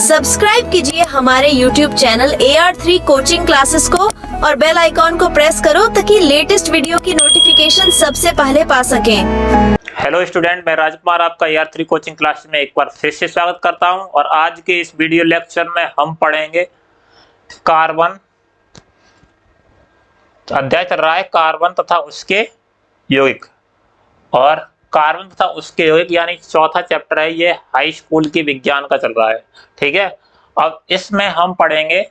Subscribe कीजिए हमारे YouTube channel AR3 coaching classes को और बेल आइकॉन को प्रेस करो ताकि लेटेस्ट वीडियो की नोटिफिकेशन सबसे पहले पा सकें। हेलो स्टूडेंट, मैं राजकुमार आपका AR3 कोचिंग क्लास में एक बार फिर से स्वागत करता हूं और आज के इस वीडियो लेक्चर में हम पढ़ेंगे कार्बन। अध्याय चल रहा है कार्बन तथा उसके यौगिक, और कार्बन तथा उसके यौगिक यानी चौथा चैप्टर है। ये हाई स्कूल की विज्ञान का चल रहा है, ठीक है। अब इसमें हम पढ़ेंगे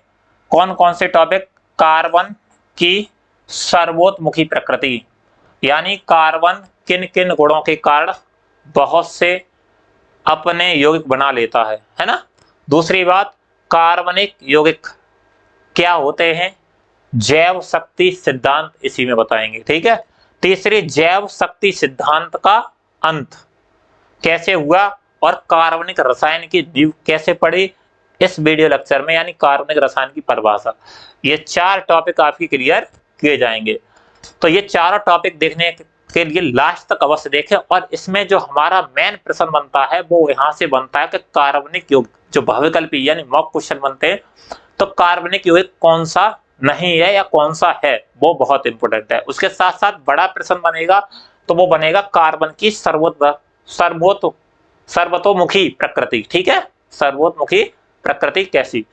कौन कौन से टॉपिक। कार्बन की सर्वोत्मुखी प्रकृति, यानी कार्बन किन किन गुणों के कारण बहुत से अपने यौगिक बना लेता है ना। दूसरी बात, कार्बनिक यौगिक क्या होते हैं, जैव शक्ति सिद्धांत इसी में बताएंगे, ठीक है। तीसरी, जैव शक्ति सिद्धांत का अंत कैसे हुआ और कार्बनिक रसायन की नींव कैसे पड़ी इस वीडियो लेक्चर में, यानी कार्बनिक रसायन की परिभाषा। ये चार टॉपिक आपकी क्लियर किए जाएंगे। तो ये चारों टॉपिक देखने के लिए लास्ट तक अवश्य देखें। और इसमें जो हमारा मेन प्रश्न बनता है वो यहाँ से बनता है कि कार्बनिक यौगिक जो बहुविकल्पी यानी मॉक क्वेश्चन बनते हैं, तो कार्बनिक यौगिक कौन सा नहीं है या कौन सा है, वो बहुत इंपॉर्टेंट है। उसके साथ साथ बड़ा प्रश्न बनेगा तो वो बनेगा कार्बन की सर्वतोमुखी प्रकृति, ठीक है। सर्वतोमुखी प्रकृति कैसी।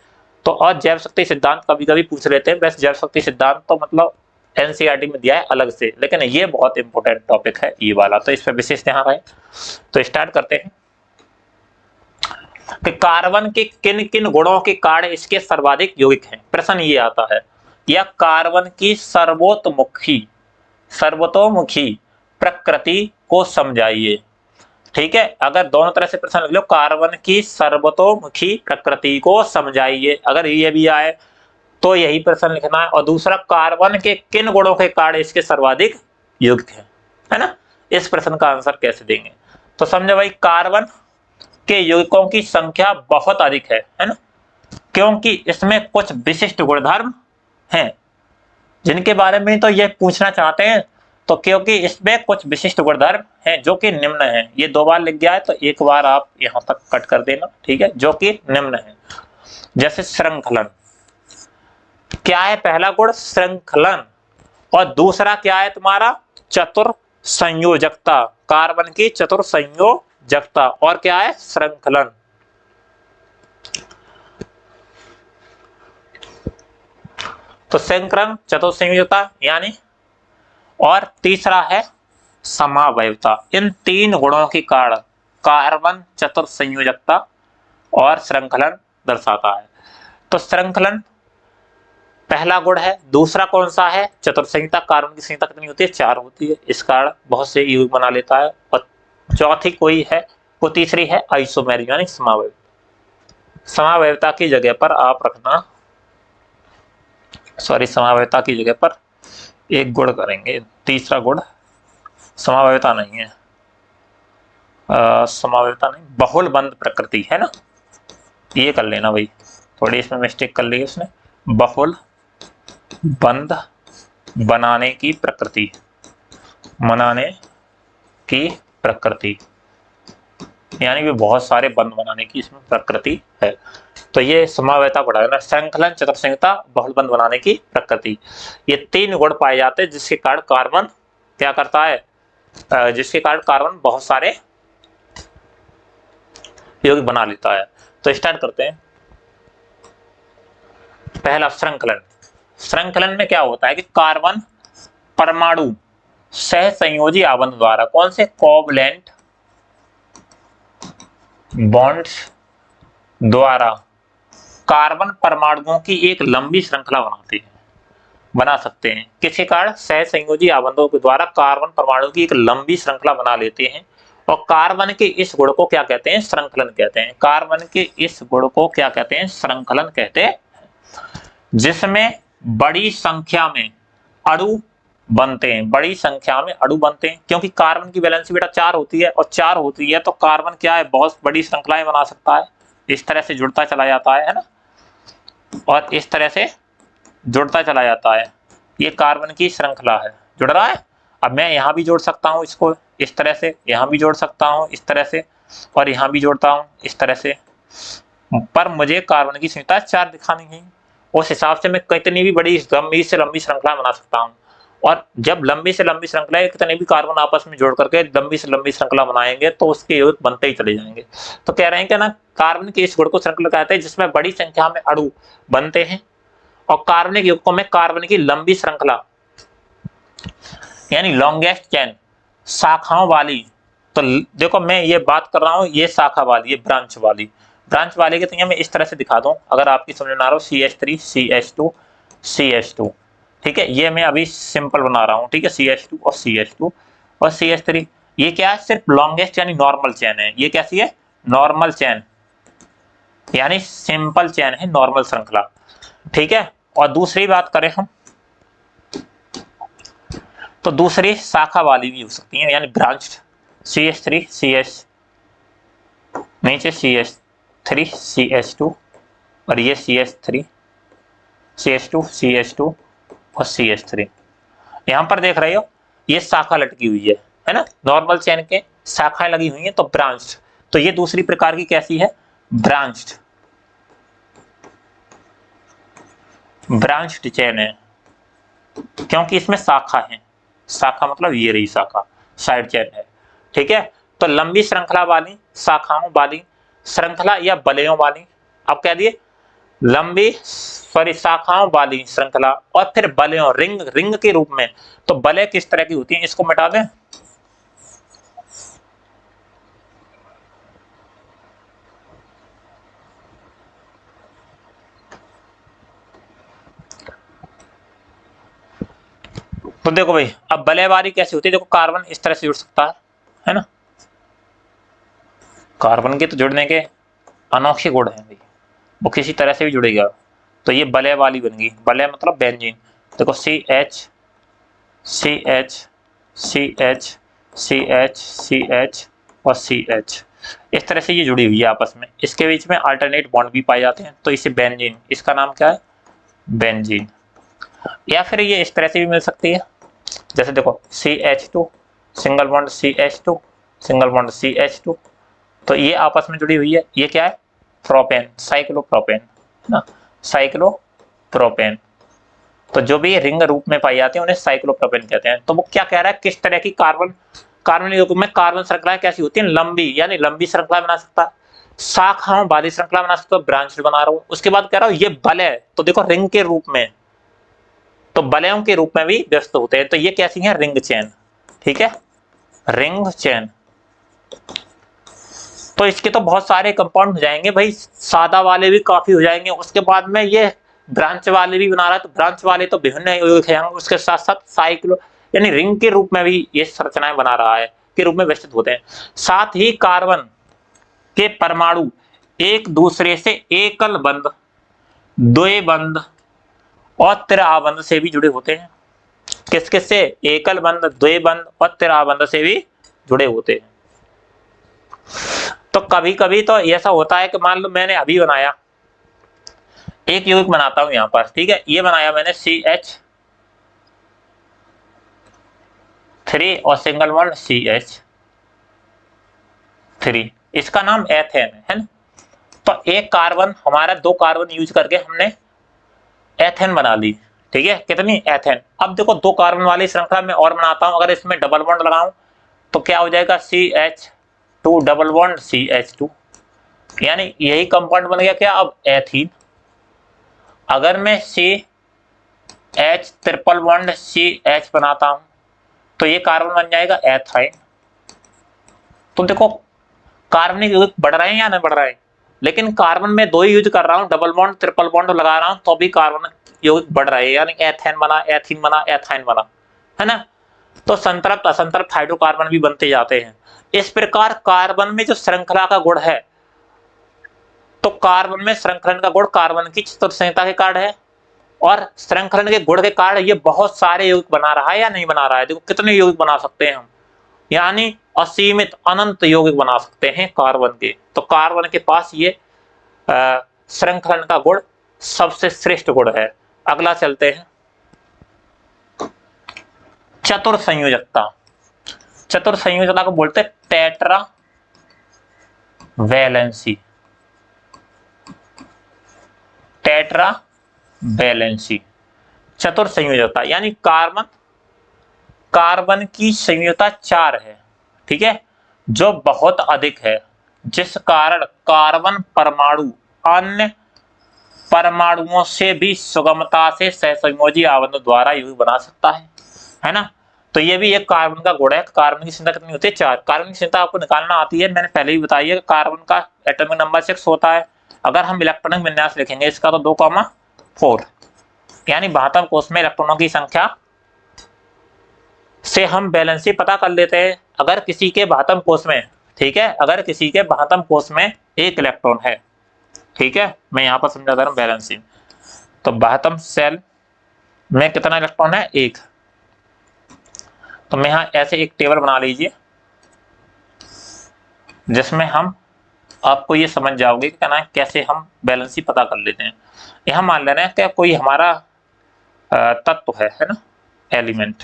तो और जैव शक्ति सिद्धांत कभी कभी पूछ लेते हैं, वैसे जैव शक्ति सिद्धांत तो मतलब एनसीईआरटी में दिया है अलग से, लेकिन ये बहुत इंपॉर्टेंट टॉपिक है ये वाला, तो इस पर विशेष ध्यान रहे। तो स्टार्ट करते हैं कि कार्बन के किन किन गुणों के कारण इसके सर्वाधिक यौगिक हैं। प्रश्न ये आता है, या कार्बन की सर्वतोमुखी प्रकृति को समझाइए, ठीक है। अगर दोनों तरह से प्रश्न लिख लो, कार्बन की सर्वतोमुखी प्रकृति को समझाइए, अगर ये भी आए तो यही प्रश्न लिखना है। और दूसरा, कार्बन के किन गुणों के कारण इसके सर्वाधिक यौगिक है ना। इस प्रश्न का आंसर कैसे देंगे। तो समझो भाई, कार्बन के यौगिकों की संख्या बहुत अधिक है ना, क्योंकि इसमें कुछ विशिष्ट गुणधर्म हैं जिनके बारे में तो ये पूछना चाहते हैं। तो क्योंकि इसमें कुछ विशिष्ट गुणधर्म हैं जो कि निम्न है, ये दो बार लिख दिया है तो एक बार आप यहां तक कट कर देना, ठीक है। जो कि निम्न है, जैसे श्रृंखलन। क्या है पहला गुण, श्रृंखलन। और दूसरा क्या है तुम्हारा, चतुर संयोजकता, कार्बन की चतुर संयोजकता। और क्या है, श्रृंखलन। तो श्रृंखलन, चतुर संयोजकता यानी, और तीसरा है समावयवता। इन तीन गुणों के कारण कार्बन चतुर संयोजकता और श्रृंखलन दर्शाता है। तो श्रृंखलन पहला गुण है। दूसरा कौन सा है, चतुर्संहिता। कार्बन की संख्या कितनी होती है, 4 होती है, इस कारण बहुत से यौगिक बना लेता है। और चौथी कोई है, वो तीसरी है आइसोमेर यानी समावयव। समावयवता की जगह पर आप रखना, समावयवता की जगह पर एक गुण करेंगे, तीसरा गुण। समावयवता नहीं है, समावयवता नहीं, बहुल बंध प्रकृति है ना, ये कर लेना भाई, थोड़ी इसमें मिस्टेक कर ली उसने। बहुल बंध बनाने की प्रकृति, बनाने की प्रकृति, यानी कि बहुत सारे बंध बनाने की इसमें प्रकृति है। तो ये समावयवता बढ़ाना, श्रृंखलन, चतुर्संहिता, बहुल बंध बनाने की प्रकृति, ये तीन गुण पाए जाते हैं जिसके कारण कार्बन क्या करता है, जिसके कारण कार्बन बहुत सारे यौगिक बना लेता है। तो स्टार्ट करते हैं। पहला, श्रृंखलन। श्रृंखलन में क्या होता है कि कार्बन परमाणु सहसंयोजी आबंध द्वारा, कौन से, कोवलेंट बॉन्ड्स द्वारा कार्बन परमाणुओं की एक लंबी श्रृंखला बना सकते हैं। किसके कारण, सहसंयोजी आबंधों के द्वारा कार्बन परमाणु की एक लंबी श्रृंखला बना लेते हैं। और कार्बन के इस गुण को क्या कहते हैं, श्रृंखलन कहते हैं। कार्बन के इस गुण को क्या कहते हैं, श्रृंखलन कहते हैं, जिसमें बड़ी संख्या में अणु बनते हैं। बड़ी संख्या में अणु बनते हैं क्योंकि कार्बन की वैलेंसी बेटा 4 होती है, और 4 होती है तो कार्बन क्या है, बहुत बड़ी श्रृंखलाएं बना सकता है। इस तरह से जुड़ता चला जाता है ना, और इस तरह से जुड़ता चला जाता है। ये कार्बन की श्रृंखला है, जुड़ रहा है। अब मैं यहाँ भी जोड़ सकता हूँ इसको इस तरह से, यहाँ भी जोड़ सकता हूँ इस तरह से, और यहाँ भी जोड़ता हूँ इस तरह से। पर मुझे कार्बन की संख्या 4 दिखानी है। उस हिसाब से मैं कितनी भी बड़ी लंबी से लंबी श्रृंखला बना सकता हूँ। और जब लंबी से लंबी श्रृंखला कितने भी कार्बन आपस में जोड़ करके लंबी से लंबी श्रृंखला बनाएंगे तो उसके यौगिक बनते ही चले जाएंगे। तो कह रहे हैं कि ना कार्बन के इस गुण को श्रृंखला कहते हैं जिसमें बड़ी संख्या में अणु बनते हैं और कार्बनिक यौगिकों में कार्बन की लंबी श्रृंखला यानी लॉन्गेस्ट चेन शाखाओं वाली। तो देखो मैं ये बात कर रहा हूँ ये शाखा वाली, ये ब्रांच वाली के तो मैं इस तरह से दिखा दूं अगर आपकी समझ में आ रहा हो, CH3 CH2 CH2, ठीक है। ये मैं अभी सिंपल बना रहा हूँ, ठीक है, CH2 और CH2 और CH3। ये क्या है, सिर्फ लॉन्गेस्ट यानी नॉर्मल चेन है। ये कैसी है, नॉर्मल चेन यानी सिंपल चेन है, नॉर्मल श्रृंखला, ठीक है। और दूसरी बात करें हम तो दूसरी शाखा वाली भी हो सकती है यानी ब्रांच्ड, CH3 CH नीचे CH3 CH2 और ये CH3 CH2 CH2 और CH3। यहां पर देख रहे हो ये शाखा लटकी हुई है ना, नॉर्मल चेन के शाखाएं लगी हुई हैं तो ब्रांच्ड। तो ये दूसरी प्रकार की कैसी है, ब्रांच्ड चेन है क्योंकि इसमें शाखा है। शाखा मतलब ये रही शाखा, साइड चेन है, ठीक है। तो लंबी श्रृंखला वाली, शाखाओं वाली श्रृंखला या बलयों वाली, अब कह दिए लंबी शाखाओं वाली श्रृंखला और फिर बलयों रिंग के रूप में। तो बलय किस तरह की होती है, इसको मिटा दें। तो देखो भाई अब बलयवारी कैसे होती है, देखो कार्बन इस तरह से जुड़ सकता है ना, कार्बन के तो जुड़ने के अनोखे गुण हैं भाई, वो किसी तरह से भी जुड़ेगा। तो ये बलय वाली बन गई, बलय मतलब बेंजीन। देखो CH CH CH CH CH और CH, इस तरह से ये जुड़ी हुई है आपस में। इसके बीच में अल्टरनेट बॉन्ड भी पाए जाते हैं तो इसे बेंजीन, इसका नाम क्या है, बेंजीन। या फिर ये इस तरह से भी मिल सकती है, जैसे देखो CH2 single bond CH2 single bond CH2, तो ये आपस में जुड़ी हुई है। ये क्या है, प्रोपेन, साइक्लोप्रोपेन ना, साइक्लोप्रोपेन। तो जो भी रिंग रूप में पाई जाती है उन्हें साइक्लोप्रोपेन कहते हैं। तो वो क्या कह रहा है, किस तरह की कार्बन युग्म में कार्बन श्रृंखलाएं कैसी होती है, लंबी यानी लंबी श्रृंखला बना सकता है, शाखाओं वाली श्रृंखला बना सकता है, ब्रांच बना रहा हूं। उसके बाद कह रहा हूं ये बलय, तो देखो रिंग के रूप में, तो बलयों के रूप में भी व्यस्त होते हैं। तो ये कैसी है, रिंग चेन, ठीक है, रिंग चेन। तो इसके तो बहुत सारे कंपाउंड हो जाएंगे भाई, सादा वाले भी काफी हो जाएंगे। उसके बाद में ये ब्रांच वाले भी बना रहा है, तो ब्रांच वाले तो विभिन्न यौगिक हैं। उसके साथ साथ साइक्लो यानी रिंग के रूप में भी ये संरचनाएं बना रहा है, के रूप में व्यवस्थित होते हैं। साथ ही कार्बन के परमाणु एक दूसरे से एकल बंध, द्वैबंध और त्रिआबंध से भी जुड़े होते हैं। किस किस से, एकल बंध, द्वैबंध और त्रिआबंध से भी जुड़े होते हैं। तो कभी कभी तो ऐसा होता है कि मान लो मैंने अभी बनाया एक यौगिक, बनाता हूं यहां पर, ठीक है, ये बनाया मैंने CH3 और सिंगल बॉन्ड CH3, इसका नाम एथेन है ना। तो एक कार्बन हमारा, दो कार्बन यूज करके हमने एथेन बना ली, ठीक है, कितनी, एथेन। अब देखो दो कार्बन वाली श्रृंखला में और बनाता हूं, अगर इसमें डबल बॉन्ड लगाऊं तो क्या हो जाएगा, CH2 डबल बॉन्ड CH2, यानी यही कंपाउंड बन गया क्या, अब एथीन। अगर मैं CH ट्रिपल बॉन्ड CH बनाता हूं तो ये कार्बन बन जाएगा एथाइन। तो देखो कार्बनिक यौगिक बढ़ रहे हैं या नहीं बढ़ रहे हैं, लेकिन कार्बन में दो ही यूज कर रहा हूं, डबल बॉन्ड ट्रिपल बॉन्ड लगा रहा हूं तो भी कार्बन यौगिक बढ़ रहे हैं, यानी एथेन बना, एथीन बना, एथाइन बना, है ना। तो संतृप्त असंतृप्त हाइड्रोकार्बन भी बनते जाते हैं। इस प्रकार कार्बन में जो श्रृंखला का गुण है, तो कार्बन में श्रृंखलन का गुण कार्बन की चतुर्थ संहिता के कारण है, और श्रृंखलन के गुण के कारण ये बहुत सारे यौगिक बना रहा है या नहीं बना रहा है। देखो कितने यौगिक बना सकते हैं हम, यानी असीमित अनंत यौगिक बना सकते हैं कार्बन के। तो कार्बन के पास ये श्रृंखलन का गुण सबसे श्रेष्ठ गुण है। अगला चलते हैं, चतुर संयोजकता। चतुर संयोजकता को बोलते हैं टेट्रा वैलेंसी। टेट्रा वैलेंसी चतुर संयोजकता, यानी कार्बन की संयोजकता 4 है, ठीक है, जो बहुत अधिक है, जिस कारण कार्बन परमाणु अन्य परमाणुओं से भी सुगमता से सहसंयोजी आबंधों द्वारा यौगिक बना सकता है ना। तो ये भी एक कार्बन का गुण है। कार्बन की संख्या कितनी होती है? 4। कार्बन की संख्या आपको निकालना आती है, मैंने पहले ही बताई है। कार्बन का एटॉमिक नंबर 6 होता है। अगर हम इलेक्ट्रॉनिक विन्यास लिखेंगे इसका तो 2,4, यानी 72 कोष में इलेक्ट्रॉनों की संख्या से हम बैलेंसी पता कर लेते हैं। अगर किसी के 72 कोष में, ठीक है, अगर किसी के 72 कोष में 1 इलेक्ट्रॉन है, ठीक है, मैं यहाँ पर समझा दे रहा हूँ बैलेंसी, तो 72 सेल में कितना इलेक्ट्रॉन है? 1। तो मैं यहाँ ऐसे एक टेबल बना लीजिए जिसमें हम आपको ये समझ जाओगे कि ना कैसे हम बैलेंसी पता कर लेते हैं। यहाँ मान लेना है कि कोई हमारा तत्व है ना, एलिमेंट,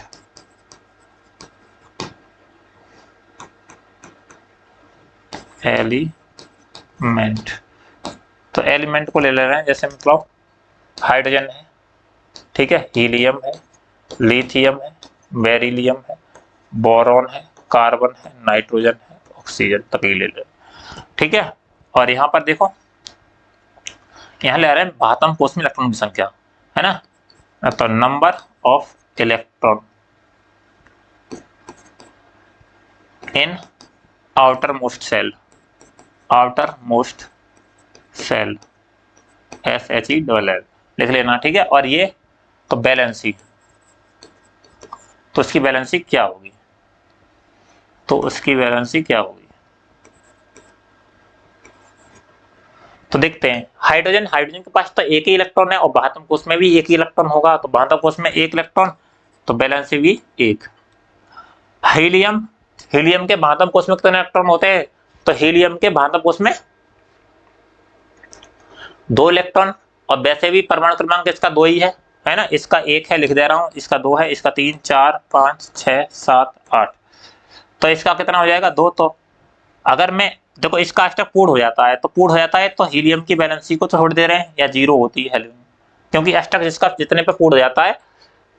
तो एलिमेंट को ले ले रहे हैं, जैसे मतलब हाइड्रोजन है, ठीक है, हीलियम है, लिथियम है, बेरिलियम है, बोरॉन है, कार्बन है, नाइट्रोजन है, ऑक्सीजन तक ही ले ले, ठीक है। और यहाँ पर देखो, यहाँ ले रहे हैं 72 कोष में इलेक्ट्रॉन की संख्या, है ना, तो number of electron in outermost shell SHELL लिख लेना, ठीक है। और ये तो बैलेंसी, तो उसकी बैलेंसी क्या होगी? तो देखते हैं। हाइड्रोजन के पास तो 1 ही इलेक्ट्रॉन है और 72 कोष में भी 1 ही इलेक्ट्रॉन होगा, तो 72 कोष में 1 इलेक्ट्रॉन, तो बैलेंसी भी 1। हीलियम के 72 कोष में कितने इलेक्ट्रॉन होते हैं? तो हीलियम के 72 कोष में 2 इलेक्ट्रॉन, और वैसे भी परमाणु क्रमांक इसका 2 ही है ना, इसका 1 है, लिख दे रहा हूं, इसका 2 है, इसका 3, 4, 5, 6, 7, 8, तो इसका कितना हो जाएगा? 2। तो अगर मैं देखो इसका अष्टक पूर्ण हो जाता है, तो हीलियम की बैलेंसी को तो छोड़ दे रहे हैं, या 0 होती है, क्योंकि अष्टक जिसका जितने पे पूर्ण हो जाता है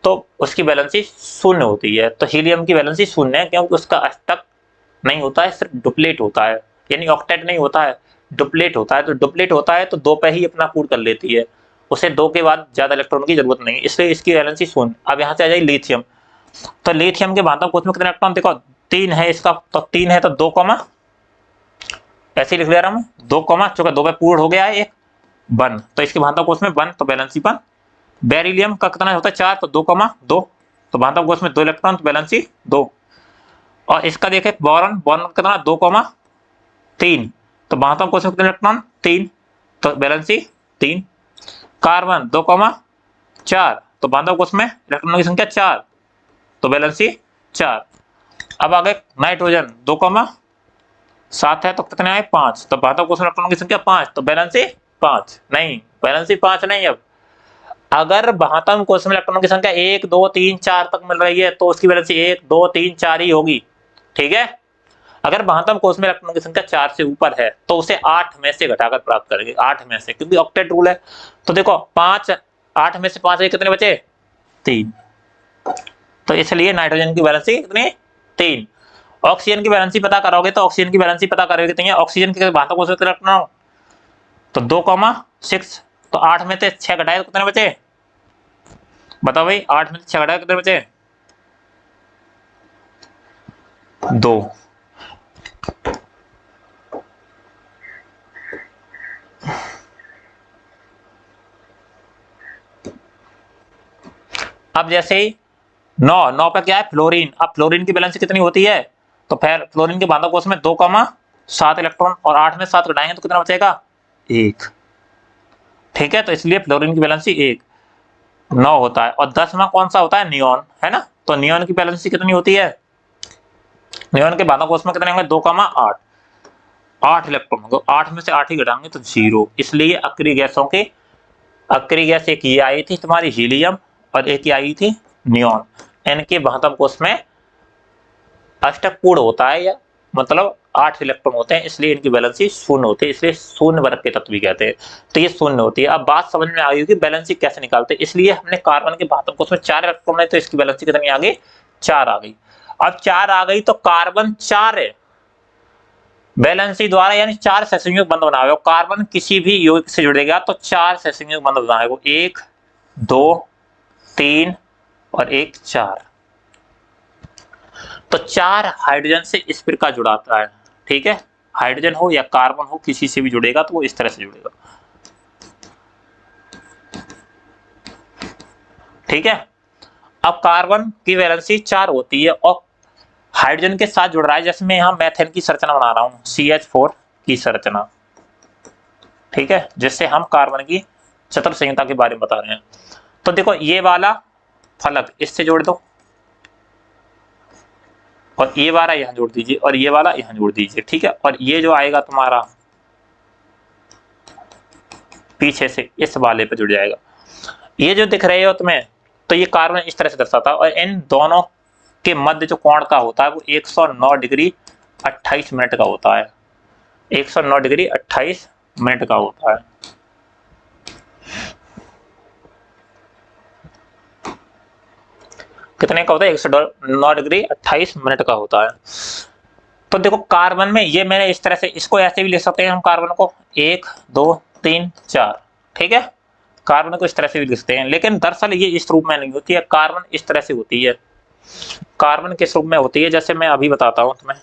तो उसकी बैलेंसी 0 होती है। तो हीलियम की बैलेंसी 0 है, क्योंकि उसका अष्टक नहीं होता है, सिर्फ डुप्लेट होता है, यानी ऑक्टेट नहीं होता है, डुप्लेट होता है। तो डुप्लेट होता है तो 2 पे ही अपना पूर्ण कर लेती है, उसे 2 के बाद ज्यादा इलेक्ट्रॉन की जरूरत नहीं, इसलिए इसकी बैलेंसी 0। अब यहाँ से आ जाए लिथियम, तो लिथियम के 72 कोष में कितने इलेक्ट्रॉन? देखो 3 है इसका, तो 3 है तो 2, ऐसे लिख ले रहा हूँ, 2, चूंकि 2 पे पूर्ण हो गया है 1, 1, तो इसके 72 कोष में 1, तो बैलेंसी 1। बेरिलियम का कितना होता है? 4, तो 2, 2, तो 72 कोष में 2 इलेक्ट्रॉन, तो बैलेंसी 2। और इसका देखे बोरॉन कितना? 2, 3, तो 72 कोष में कितने इलेक्ट्रॉन? 3, तो बैलेंसी 3। कार्बन 2, 4, तो 72 कोष में इलेक्ट्रॉनों की संख्या 4, तो बैलेंसी 4। अब आगे नाइट्रोजन 2, 7 है, तो कितने आए? 5, तो 72 कोष में इलेक्ट्रॉनों की संख्या 5, तो बैलेंसी 5 नहीं, बैलेंसी 5 नहीं। अब अगर 72 कोष में इलेक्ट्रॉनों की संख्या 1, 2, 3, 4 तक मिल रही है तो उसकी बैलेंसी 1, 2, 3, 4 ही होगी, ठीक है। अगर 72 कोष में इलेक्ट्रॉनों की संख्या 4 से ऊपर है तो उसे 8 में से घटाकर प्राप्त करेंगे, 8 में से, क्योंकि ऑक्टेट रूल है। तो देखो 8 में से 5 कितने बचे? 3, तो इसलिए नाइट्रोजन की बैलेंसी कितनी? 3। ऑक्सीजन की बैलेंसी पता करोगे तो ऑक्सीजन की बैलेंसी पता करोगे तो ऑक्सीजन के 72 कोष में इलेक्ट्रॉन, तो 2, 6, तो 8 में से 6 घटाए तो कितने बचे? बताओ भाई, 8 में से 6 घटाए कितने बचे? 2। अब जैसे ही 9 पे क्या है? फ्लोरीन। अब फ्लोरीन की बैलेंसी कितनी होती है? तो फिर फ्लोरीन के 72 कोष में 2, 7 इलेक्ट्रॉन, और 8 में 7 घटाएंगे तो कितना बचेगा? 1, ठीक है। तो इसलिए फ्लोरीन की बैलेंसी 1, 9 होता है। और 10वां कौन सा होता है? नियॉन, है ना। तो नियॉन की बैलेंसी कितनी होती है? नियॉन के 72 कोष में कितने होंगे? 2, 8, 8 इलेक्ट्रॉन होंगे, 8 में से 8 ही घटाएंगे तो 0। इसलिए अक्रिय गैस एक ये आई थी तुम्हारी हीलियम, और एक आई थी नियॉन। इनके 72 कोष में अष्टक पूर्ण होता है, या मतलब 8 इलेक्ट्रॉन होते हैं, इसलिए इनकी वैलेंसी शून्य होती है, इसलिए शून्य वर्ग के तत्व भी कहते हैं। तो ये शून्य होती है। अब बात समझ में आ गई कि वैलेंसी कैसे निकालते हैं। इसलिए हमने कार्बन के बातों को, उसमें 4 इलेक्ट्रॉन है तो इसकी वैलेंसी कितनी आ गई, 4 आ गई। अब 4 आ गई तो कार्बन 4 है, वैलेंसी द्वारा यानी 4 सहसंयोजक बंध बनाएगा। कार्बन किसी भी यौगिक से जुड़ेगा तो 4 सहसंयोजक बंध बनाएगा, 1 2 3 और 1 4। तो 4 हाइड्रोजन से इस प्रकार जुड़ाता है, ठीक है। हाइड्रोजन हो या कार्बन हो, किसी से भी जुड़ेगा तो वो इस तरह से जुड़ेगा, ठीक है। अब कार्बन की वैलेंसी 4 होती है और हाइड्रोजन के साथ जुड़ रहा है। जैसे मैं यहाँ मेथेन की संरचना बना रहा हूँ, CH4 की संरचना, ठीक है, जिससे हम कार्बन की चतुर्थ संयुग्मता के बारे में बता रहे हैं। तो देखो ये वाला फलक इससे जोड़ दो और ये वाला यहाँ जोड़ दीजिए और ये वाला यहाँ जोड़ दीजिए, ठीक है। और ये जो आएगा तुम्हारा पीछे से इस वाले पे जुड़ जाएगा। ये जो दिख रहे हो तुम्हें, तो ये कार्बन इस तरह से दर्शाता है। और इन दोनों के मध्य जो कोण का होता है वो 109 डिग्री 28 मिनट का होता है, 109 डिग्री 28 मिनट का होता है। कितने का होता है, 109 डिग्री 28 मिनट का होता है। तो देखो कार्बन में ये मैंने इस तरह से, इसको ऐसे भी लिख सकते हैं हम कार्बन को 1 2 3 4, ठीक है। कार्बन को इस तरह से भी लिखते हैं, लेकिन दरअसल ये इस रूप में नहीं होती है। कार्बन इस तरह से होती है, कार्बन किस रूप में होती है, जैसे मैं अभी बताता हूं तुम्हें।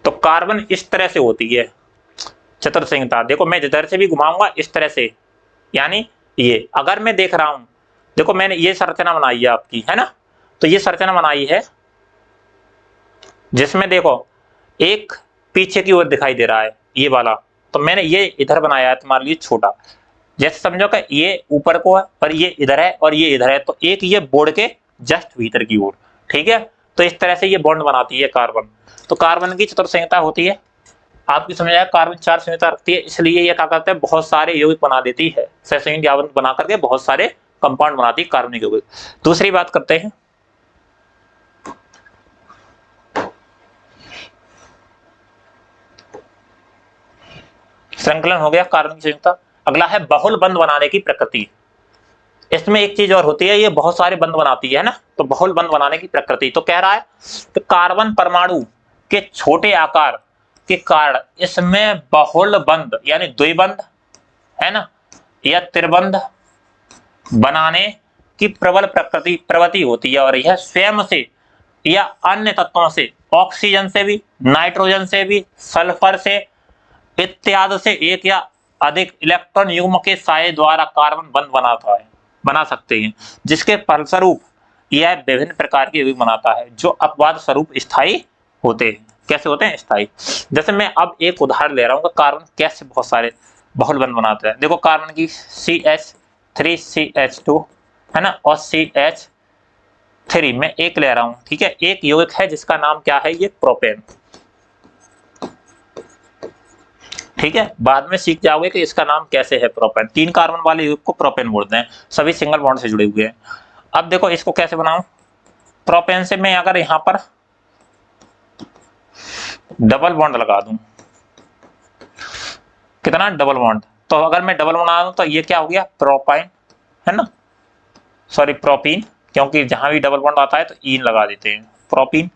तो कार्बन इस तरह से होती है चतुर्थ संयुग्मता। देखो मैं जिधर से भी घुमाऊंगा इस तरह से, यानी ये अगर मैं देख रहा हूं, देखो मैंने ये संरचना बनाई है आपकी, है ना। तो ये संरचना बनाई है जिसमें देखो एक पीछे की ओर दिखाई दे रहा है ये वाला, तो मैंने ये इधर बनाया है तुम्हारे लिए छोटा। जैसे समझो कि ये ऊपर को है और ये इधर है और ये इधर है, तो एक ये बोर्ड के जस्ट भीतर की ओर, ठीक है। तो इस तरह से ये बॉन्ड बनाती है कार्बन। तो कार्बन की चतुर्थ संयुग्मता होती है, आपकी समझ आया। कार्बन 4 संयुग्मता रखती है, इसलिए ये क्या करता है, बहुत सारे यौगिक बना देती है, सहसंयोजक बंध बना करके बहुत सारे कंपाउंड बनाती है कार्बनिक यौगिक। दूसरी बात करते हैं, संकलन हो गया कार्बन की संयुग्मता। अगला है बहुल बंध बनाने की प्रकृति। इसमें एक चीज और होती है, ये बहुत सारे बंध बनाती है ना। तो बहुल बंध बनाने की प्रकृति तो कह रहा है कि कार्बन परमाणु के छोटे आकार के कारण इसमें बहुल बंध यानी द्विबंध, है ना, या त्रिबंध बनाने की प्रबल प्रवृत्ति होती है। और यह स्वयं से या अन्य तत्वों से, ऑक्सीजन से भी, नाइट्रोजन से भी, सल्फर से इत्यादि से एक या अधिक इलेक्ट्रॉन युग्म के साये द्वारा कार्बन बंध बना सकते हैं, जिसके फलस्वरूप यह विभिन्न प्रकार के यौगिक बनाता है जो अपवाद स्वरूप स्थायी होते हैं। कैसे होते हैं, स्थायी। जैसे मैं अब एक उदाहरण ले रहा हूँ, कार्बन कैसे बहुत सारे बहुल बंध बनाता है। देखो कार्बन की CH3CH2 है ना, और CH3 में एक ले रहा हूँ, ठीक है। एक यौगिक है जिसका नाम क्या है, ये प्रोपेन, ठीक है। बाद में सीख जाओगे कि इसका नाम कैसे है, प्रोपेन। 3 कार्बन वाले यौगिक को प्रोपेन बोलते हैं, सभी सिंगल बॉन्ड से जुड़े हुए हैं। अब देखो इसको कैसे बनाऊं, प्रोपेन से मैं अगर यहां पर डबल बॉन्ड लगा दूं, कितना डबल बॉन्ड, तो अगर मैं डबल बना दूं तो ये क्या हो गया, प्रोपाइन, है ना, सॉरी प्रोपीन, क्योंकि जहां भी डबल बॉन्ड आता है तो ईन लगा देते हैं, प्रोपीन,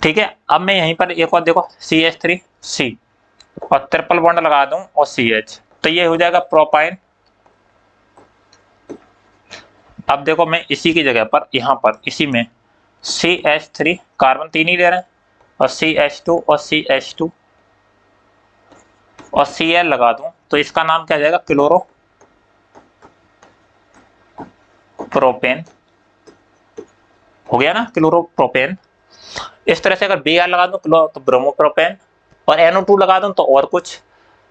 ठीक है। अब मैं यहीं पर एक और देखो CH3C और ट्रिपल बॉन्ड लगा दूं और CH, तो ये हो जाएगा प्रोपाइन। अब देखो मैं इसी की जगह पर यहां पर इसी में CH3 कार्बन 3 ही ले रहे हैं और CH2 और CH2 और Cl लगा दूं, तो इसका नाम क्या जाएगा, क्लोरो प्रोपेन हो गया ना, क्लोरो प्रोपेन। इस तरह से अगर Br लगा दूं तो ब्रोमोप्रोपेन, और NO2 लगा दूं तो और कुछ।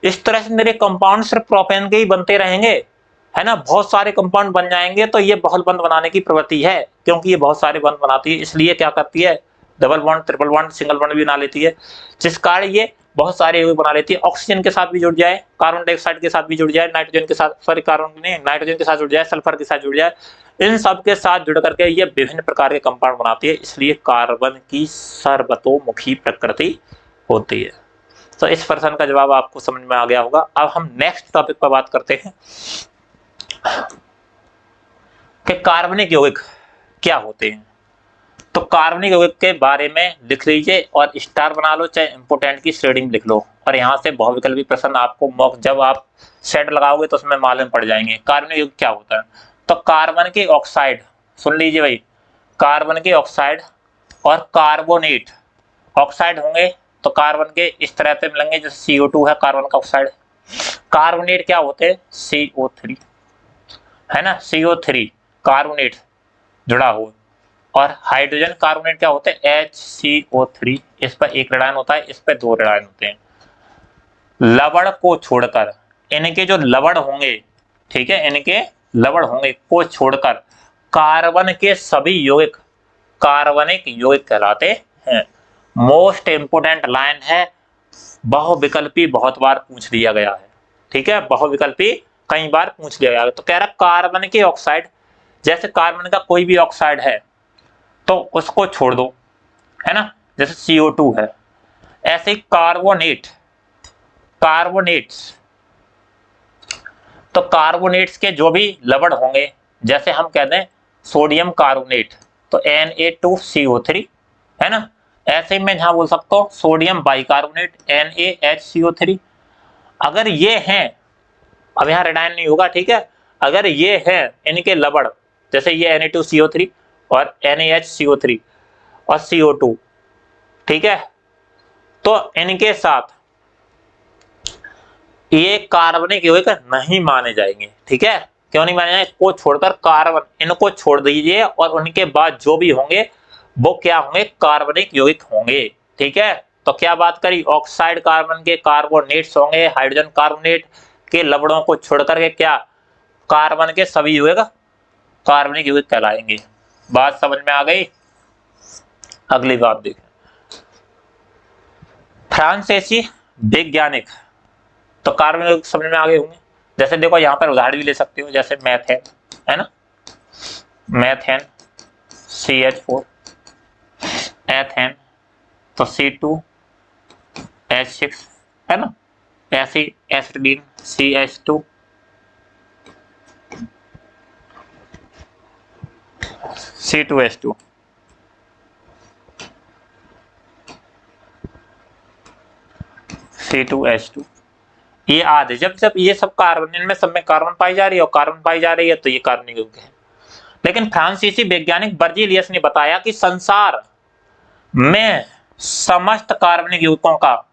इस तरह से मेरे कंपाउंड सिर्फ प्रोपेन के ही बनते रहेंगे, है ना, बहुत सारे कंपाउंड बन जाएंगे। तो ये बहुल बंध बनाने की प्रवृत्ति है, क्योंकि ये बहुत सारे बंध बनाती है, इसलिए क्या करती है, double bond, triple bond, single bond भी बना लेती है, जिस कारण ये बहुत सारे यौगिक बना लेती है। ऑक्सीजन के साथ भी जुड़ जाए, कार्बन डाइऑक्साइड के साथ भी जुड़ जाए, नाइट्रोजन के साथ, सॉरी कार्बन नहीं, नाइट्रोजन के साथ जुड़ जाए, सल्फर के साथ जुड़ जाए, इन सब के साथ जुड़ करके ये विभिन्न प्रकार के कंपाउंड बनाती है, इसलिए कार्बन की सर्वतोमुखी प्रकृति होती है। तो इस प्रश्न का जवाब आपको समझ में आ गया होगा। अब हम नेक्स्ट टॉपिक पर बात करते हैं कि कार्बनिक यौगिक क्या होते हैं। तो कार्बनिक यौगिक के बारे में लिख लीजिए और स्टार बना लो, चाहे इंपोर्टेंट की श्रेणी में लिख लो, और यहाँ से बहुविकल्पी प्रश्न आपको जब आप सेट लगाओगे तो उसमें मालूम पड़ जाएंगे। कार्बनिक यौगिक क्या होता है, तो कार्बन के ऑक्साइड, सुन लीजिए भाई, कार्बन के ऑक्साइड और कार्बोनेट, ऑक्साइड होंगे तो कार्बन के इस तरह से मिलेंगे, जैसे CO2 है कार्बन का ऑक्साइड। कार्बोनेट क्या होते हैं, CO3, है ना, CO3 कार्बोनेट जुड़ा हुआ, और हाइड्रोजन कार्बोनेट क्या होते हैं, HCO3, इस पर एक ऋणायन होता है, इस पर दो ऋणायन होते हैं। लवण को छोड़कर, इनके जो लवण होंगे, ठीक है, इनके लवण होंगे को छोड़कर कार्बन के सभी यौगिक कार्बनिक यौगिक कहलाते हैं। मोस्ट इंपोर्टेंट लाइन है, बहुविकल्पी बहुत बार पूछ लिया गया है, ठीक है, बहुविकल्पी कई बार पूछ लिया गया है। तो कह रहा कार्बन के ऑक्साइड, जैसे कार्बन का कोई भी ऑक्साइड है तो उसको छोड़ दो, है ना, जैसे CO2 है, ऐसे कार्बोनेट्स, तो कार्बोनेट्स के जो भी लवण होंगे, जैसे हम कहते हैं सोडियम कार्बोनेट तो Na2CO3, है ना, ऐसे ही मैं जहां बोल सकता हूं सोडियम बाइकार्बोनेट NaHCO3। अगर ये हैं, अब यहाँ ऋणायन नहीं होगा, ठीक है, अगर ये हैं इनके लवण, जैसे ये Na2CO3 और NaHCO3 और CO2, ठीक है, तो इनके साथ ये कार्बनिक यौगिक नहीं माने जाएंगे, ठीक है, क्यों नहीं माने जाएंगे, को छोड़कर कार्बन, इनको छोड़ दीजिए, और उनके बाद जो भी होंगे वो क्या होंगे, कार्बनिक यौगिक होंगे, ठीक है। तो क्या बात करी, ऑक्साइड कार्बन के कार्बोनेट्स होंगे, हाइड्रोजन कार्बोनेट के लवणों को छोड़कर के क्या, कार्बन के सभी यौगिक कार्बनिक यौगिक कहलाएंगे। बात समझ में आ गई। अगली बात देखें, फ्रांसीसी वैज्ञानिक, तो कार्बनिक यौगिक समझ में आ गए होंगे। जैसे देखो यहाँ पर उदाहरण भी ले सकते हो, जैसे मैथेन, है ना, मैथेन CH4, एथेन तो C2H6, है ना, एसिटिलीन CH2, C2H2, C2H2, ये आधे, जब ये सब कार्बन, इनमें सब में कार्बन पाई जा रही है और कार्बन पाई जा रही है, तो ये कार्बनिक यौगिक है। लेकिन फ्रांसीसी वैज्ञानिक बर्जीलियस ने बताया कि संसार में समस्त कार्बनिक यौगिकों का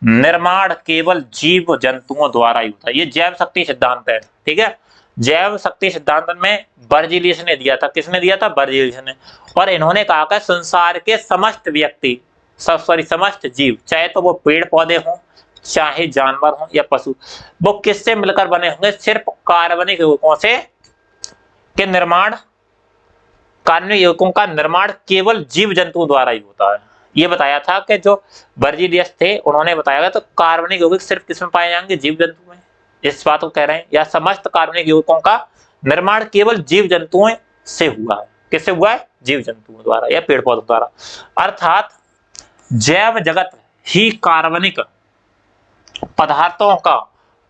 निर्माण केवल जीव जंतुओं द्वारा ही होता है। ये जैव शक्ति सिद्धांत है, ठीक है, जैव शक्ति सिद्धांत में बर्जीलियस ने दिया था, किसने दिया था, बर्जीलियस ने। और इन्होंने कहा कि संसार के समस्त व्यक्ति, समस्त जीव, चाहे तो वो पेड़ पौधे हों, चाहे जानवर हों या पशु, वो किससे मिलकर बने होंगे, सिर्फ कार्बनिक यौगिकों से के निर्माण, कार्बनिक यौगिकों का निर्माण केवल जीव जंतुओं द्वारा ही होता है। ये बताया था कि जो बर्जीलियस थे, उन्होंने बताया तो कार्बनिक यौगिक सिर्फ किसमें पाए जाएंगे, जीव जंतु में, इस बात को कह रहे हैं, या समस्त कार्बनिक यौगिकों का निर्माण केवल जीव जंतुओं से हुआ है। किससे हुआ है, जीव जंतुओं द्वारा या पेड़ पौधों द्वारा। अर्थात जैव जगत ही कार्बनिक पदार्थों का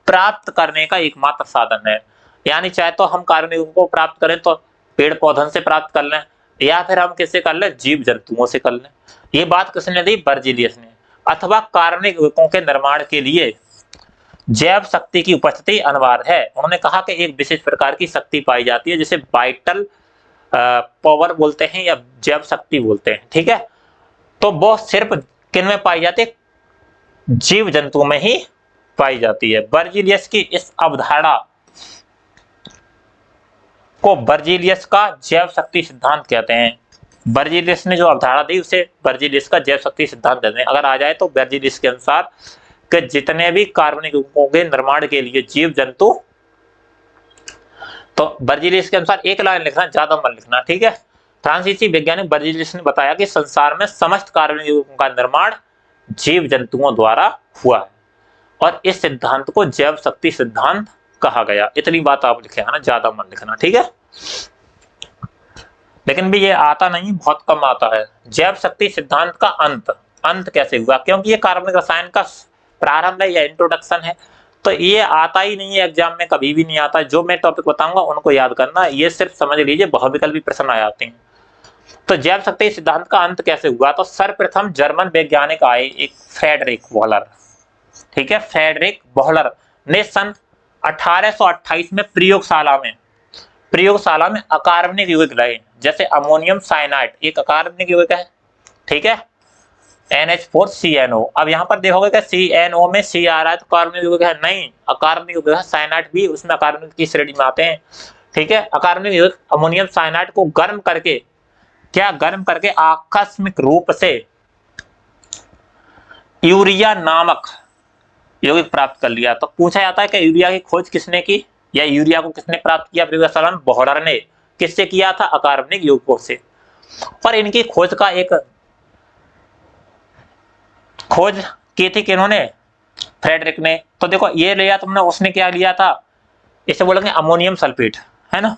प्राप्त करने का एकमात्र साधन है। यानी चाहे तो हम कार्बनिक को प्राप्त करें तो पेड़ पौधों से प्राप्त कर लें, या फिर हम किससे कर लें, जीव जंतुओं से कर लें। ये बात किसने दी, बर्जीलियस ने। अथवा कार्बनिक यौगिकों के निर्माण के लिए जैव शक्ति की उपस्थिति अनिवार्य है। उन्होंने कहा कि एक विशेष प्रकार की शक्ति पाई जाती है, जिसे वाइटल पावर बोलते हैं या जैव शक्ति बोलते हैं, ठीक है। तो वो सिर्फ किन में पाई जाती है, जीव जंतुओं में ही पाई जाती है। बर्जीलियस की इस अवधारणा को बर्जीलियस का जैव शक्ति सिद्धांत कहते हैं। बर्जीलियस ने जो अवधारणा दी उसे बर्जीलियस का जैव शक्ति सिद्धांत कहते हैं। अगर आ जाए तो बर्जीलियस के अनुसार कि जितने भी कार्बनिक यौगिकों के निर्माण के लिए जीव जंतु, तो बर्जीलियस के अनुसार एक लाइन लिखना, ज्यादा मत लिखना, ठीक है। फ्रांसीसी वैज्ञानिक बर्जीलियस ने बताया कि संसार में समस्त कार्बनिक यौगिकों का निर्माण जीव जंतुओं द्वारा हुआ है और इस सिद्धांत को जैव शक्ति सिद्धांत कहा गया। इतनी बात आप लिखे ना, ज्यादा मत लिखना, ठीक है। लेकिन भी ये आता नहीं, बहुत कम आता है। जैव शक्ति सिद्धांत का अंत कैसे हुआ? क्योंकि ये कार्बनिक रसायन का प्रारंभ है या इंट्रोडक्शन है, तो ये आता ही नहीं है एग्जाम में, कभी भी नहीं आता। जो मैं टॉपिक बताऊंगा उनको याद करना, ये सिर्फ समझ लीजिए बहुविकल्पी प्रश्न आ जाते हैं। तो जैव शक्ति सिद्धांत का अंत कैसे हुआ? तो सर्वप्रथम जर्मन वैज्ञानिक आए, एक फ्रेडरिक वॉलर, ठीक है। फ्रेडरिक वॉलर ने सन 1828 में प्रयोगशाला में अकार्बनिक यौगिक लाए, जैसे अमोनियम साइनाइड एक अकार्बनिक यौगिक है, ठीक है, NH4CNO। अब यहाँ पर देखोगे कि CNO में C आ रहा है तो कार्बनिक यौगिक है, नहीं, अकार्बनिक यौगिक है। साइनाइड भी उसमें अकार्बनिक की श्रेणी में आते हैं, ठीक है। अकार्बनिक यौगिक अमोनियम साइनाइड को गर्म करके आकस्मिक रूप से यूरिया नामक यौगिक प्राप्त कर लिया। तो पूछा जाता है कि यूरिया की खोज किसने की, या यूरिया को किसने प्राप्त किया? प्रयोगशाला में वॉलर ने। किससे किया था? अकार्बनिक यौगिकों से। और इनकी खोज की थी किन्होंने? फ्रेडरिक ने। तो देखो ये लिया तुमने, उसने क्या लिया था? इसे बोलेंगे अमोनियम सल्फेट, है ना,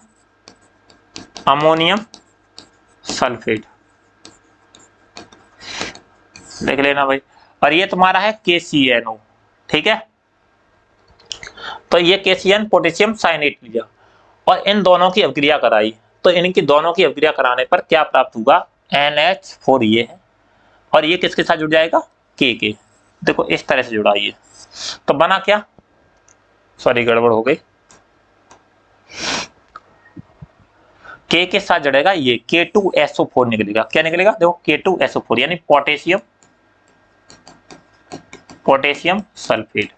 अमोनियम सल्फेट, देख लेना भाई। और ये तुम्हारा है KCNO, ठीक है। तो ये KCN पोटेशियम साइनेट लिया और इन दोनों की अभिक्रिया कराई। तो इनकी दोनों की अभिक्रिया कराने पर क्या प्राप्त हुआ? NH4 ये है, और ये किसके साथ जुड़ जाएगा? K। देखो इस तरह से जुड़ा ये, तो बना क्या? सॉरी गड़बड़ हो गई। K के साथ जुड़ेगा ये K2SO4 निकलेगा। क्या निकलेगा? देखो K2SO4 यानी पोटेशियम सल्फेट,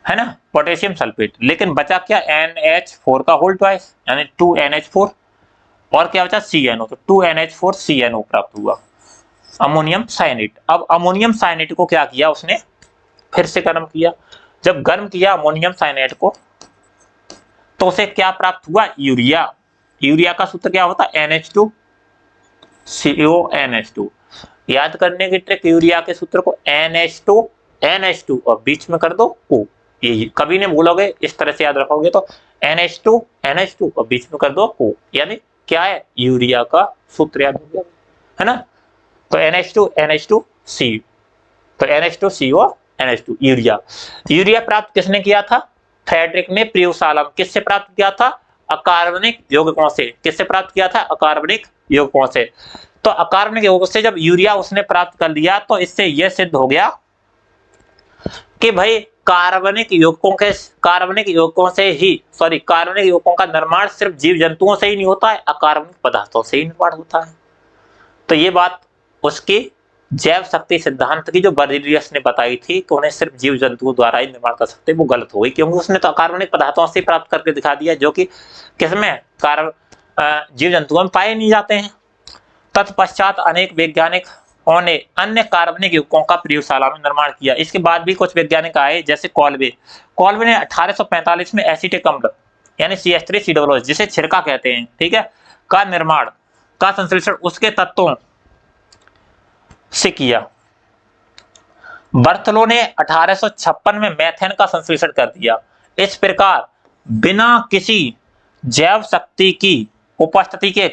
है ना, पोटेशियम सल्फेट। लेकिन बचा क्या? NH4 का होल ट्वाइस यानी 2NH4, और क्या बचा? CNO, तो 2NH4CNO प्राप्त हुआ, अमोनियम साइनेट। अब अमोनियम साइनेट को क्या किया उसने? फिर से गर्म किया। जब गर्म किया अमोनियम साइनेट को, तो उसे क्या प्राप्त हुआ? यूरिया का सूत्र क्या होता? NH2CONH2। याद करने की ट्रिक, यूरिया के सूत्र को NH2 और बीच में कर दो O। ये कभी नहीं भूलोगे, इस तरह से याद रखोगे तो NH2 और बीच में कर दो O, यानी क्या है? यूरिया का सूत्र याद हो गया, है ना। तो NH2NH2C, तो NH2CO NH2 यूरिया प्राप्त किसने किया था? फ्रेडरिक ने प्रयोगशाला में। किससे प्राप्त किया था? अकार्बनिक यौगिकों से। किससे प्राप्त किया था? अकार्बनिक यौगिकों से। तो अकार्बनिक यौगिकों से जब यूरिया उसने प्राप्त कर लिया, तो इससे यह सिद्ध हो गया कि भाई कार्बनिक यौगिकों का निर्माण सिर्फ जीव जंतुओं से ही नहीं होता है, अकार्बनिक पदार्थों से ही निर्माण होता है। तो ये बात उसकी जैव शक्ति सिद्धांत की जो बर्जीलियस ने बताई थी कि उन्हें सिर्फ जीव जंतुओं द्वारा ही निर्माण कर सकते, वो गलत हो गई, क्योंकि उसने तो अकार्बनिक पदार्थों से प्राप्त करके दिखा दिया, जो कि किसमें? जीव जंतुओं में पाए नहीं जाते हैं। तत्पश्चात अनेक वैज्ञानिकों ने अन्य कार्बनिक यौगिकों का प्रयोगशाला में निर्माण किया। इसके बाद भी कुछ वैज्ञानिक आए, जैसे कॉल्वे ने 1845 में एसिटिक अम्ल यानी CH3COOH, जिसे छिरका कहते हैं, ठीक है, का निर्माण का संश्लेषण उसके तत्वों से किया। बर्थलो ने 1856 में मेथेन का संश्लेषण कर दिया। इस प्रकार बिना किसी जैव शक्ति की उपस्थिति के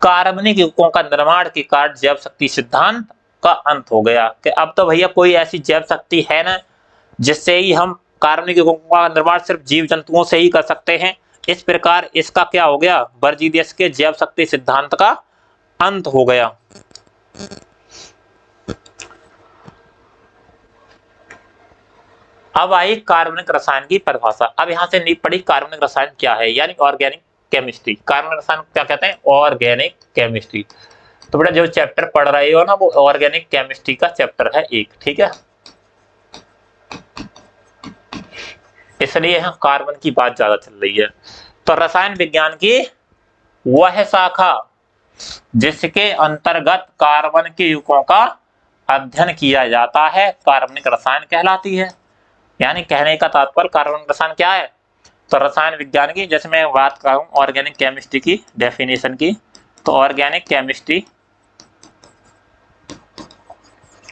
कार्बनिक यौगिकों का निर्माण के कारण जैव शक्ति सिद्धांत का अंत हो गया कि अब तो भैया कोई ऐसी जैव शक्ति है ना जिससे ही हम कार्बनिक यौगिकों का निर्माण सिर्फ जीव जंतुओं से ही कर सकते हैं। इस प्रकार इसका क्या हो गया? बर्जीलियस के जैव शक्ति सिद्धांत का अंत हो गया। अब आई कार्बनिक रसायन की परिभाषा। अब यहां से नींव पड़ी कार्बनिक रसायन क्या है, यानी ऑर्गेनिक केमिस्ट्री। कार्बनिक रसायन क्या कहते हैं? Organic chemistry. तो बेटा जो चैप्टर पढ़ रहे हो ना, वो ऑर्गेनिक केमिस्ट्री का चैप्टर है एक, ठीक है। इसलिए यहाँ कार्बन की बात ज्यादा चल रही है। तो रसायन विज्ञान की वह शाखा जिसके अंतर्गत कार्बन के युग्मों का अध्ययन किया जाता है कार्बनिक रसायन कहलाती है। यानी कहने का तात्पर्य कार्बनिक रसायन क्या है, तो रसायन विज्ञान की, जैसे मैं बात करूं ऑर्गेनिक केमिस्ट्री की डेफिनेशन की, तो ऑर्गेनिक केमिस्ट्री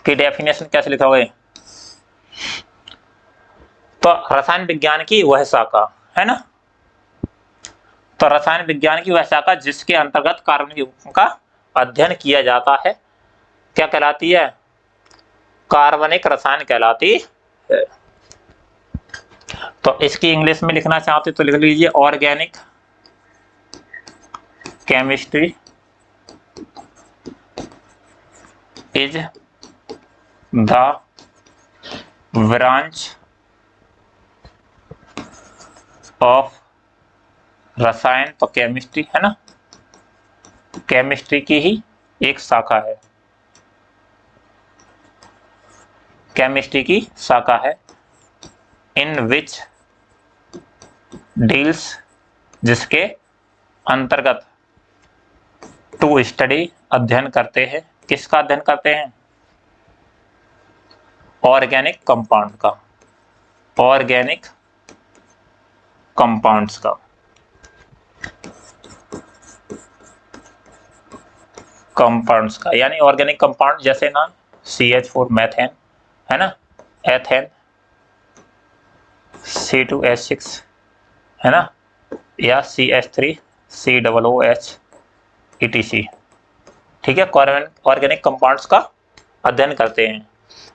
की डेफिनेशन कैसे लिखोगे, तो रसायन विज्ञान की वह शाखा है ना, तो रसायन विज्ञान की वह शाखा जिसके अंतर्गत कार्बनिक युग्मों का अध्ययन किया जाता है क्या कहलाती है, कार्बनिक रसायन कहलाती है। तो इसकी इंग्लिश में लिखना चाहते तो लिख लीजिए organic chemistry is the branch of रसायन, तो केमिस्ट्री है ना, केमिस्ट्री की ही एक शाखा है, केमिस्ट्री की शाखा है, इन विच डील्स जिसके अंतर्गत टू स्टडी अध्ययन करते हैं, किसका अध्ययन करते हैं, ऑर्गेनिक कंपाउंड का, ऑर्गेनिक कंपाउंड्स का, कंपाउंड्स का यानी ऑर्गेनिक कंपाउंड जैसे ना CH4 मैथेन है ना, एथेन, C2H6 है ना, या CH3 COOH ETC, ठीक है, ऑर्गेनिक कंपाउंड्स का अध्ययन करते हैं।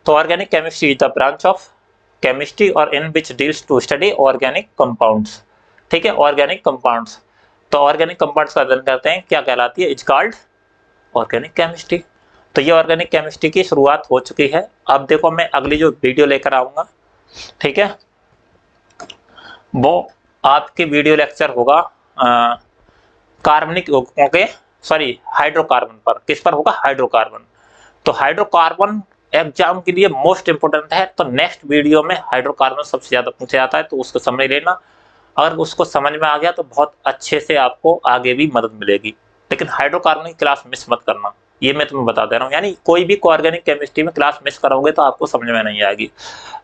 तो organic chemistry is the branch of chemistry और in which deals to study organic compounds, ठीक है, ऑर्गेनिक कंपाउंड्स, तो ऑर्गेनिक कंपाउंड्स का अध्ययन करते हैं क्या कहलाती है, इज कॉल्ड ऑर्गेनिक केमिस्ट्री। तो ये ऑर्गेनिक केमिस्ट्री की शुरुआत हो चुकी है। अब देखो मैं अगली जो वीडियो लेकर आऊंगा, ठीक है, वो आपके वीडियो लेक्चर होगा कार्बनिक यौगिकों के, सॉरी हाइड्रोकार्बन पर, किस पर होगा, हाइड्रोकार्बन। तो हाइड्रोकार्बन एग्जाम के लिए मोस्ट इंपोर्टेंट है, तो नेक्स्ट वीडियो में हाइड्रोकार्बन सबसे ज्यादा पूछा जाता है, तो उसको समझ लेना। अगर उसको समझ में आ गया तो बहुत अच्छे से आपको आगे भी मदद मिलेगी, लेकिन हाइड्रोकार्बन की क्लास मिस मत करना, ये मैं तुम्हें बता दे रहा हूँ। यानी कोई भी ऑर्गेनिक केमिस्ट्री में क्लास मिस करोगे तो आपको समझ में नहीं आएगी।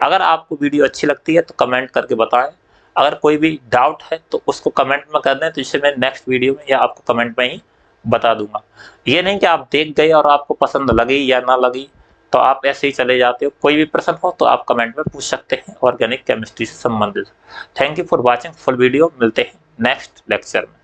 अगर आपको वीडियो अच्छी लगती है तो कमेंट करके बताएं, अगर कोई भी डाउट है तो उसको कमेंट में कर दें, तो इससे मैं नेक्स्ट वीडियो में या आपको कमेंट में ही बता दूंगा। ये नहीं कि आप देख गए और आपको पसंद लगी या ना लगी तो आप ऐसे ही चले जाते हो। कोई भी प्रश्न हो तो आप कमेंट में पूछ सकते हैं ऑर्गेनिक केमिस्ट्री से संबंधित। Thank you for watching full video, मिलते हैं नेक्स्ट लेक्चर में।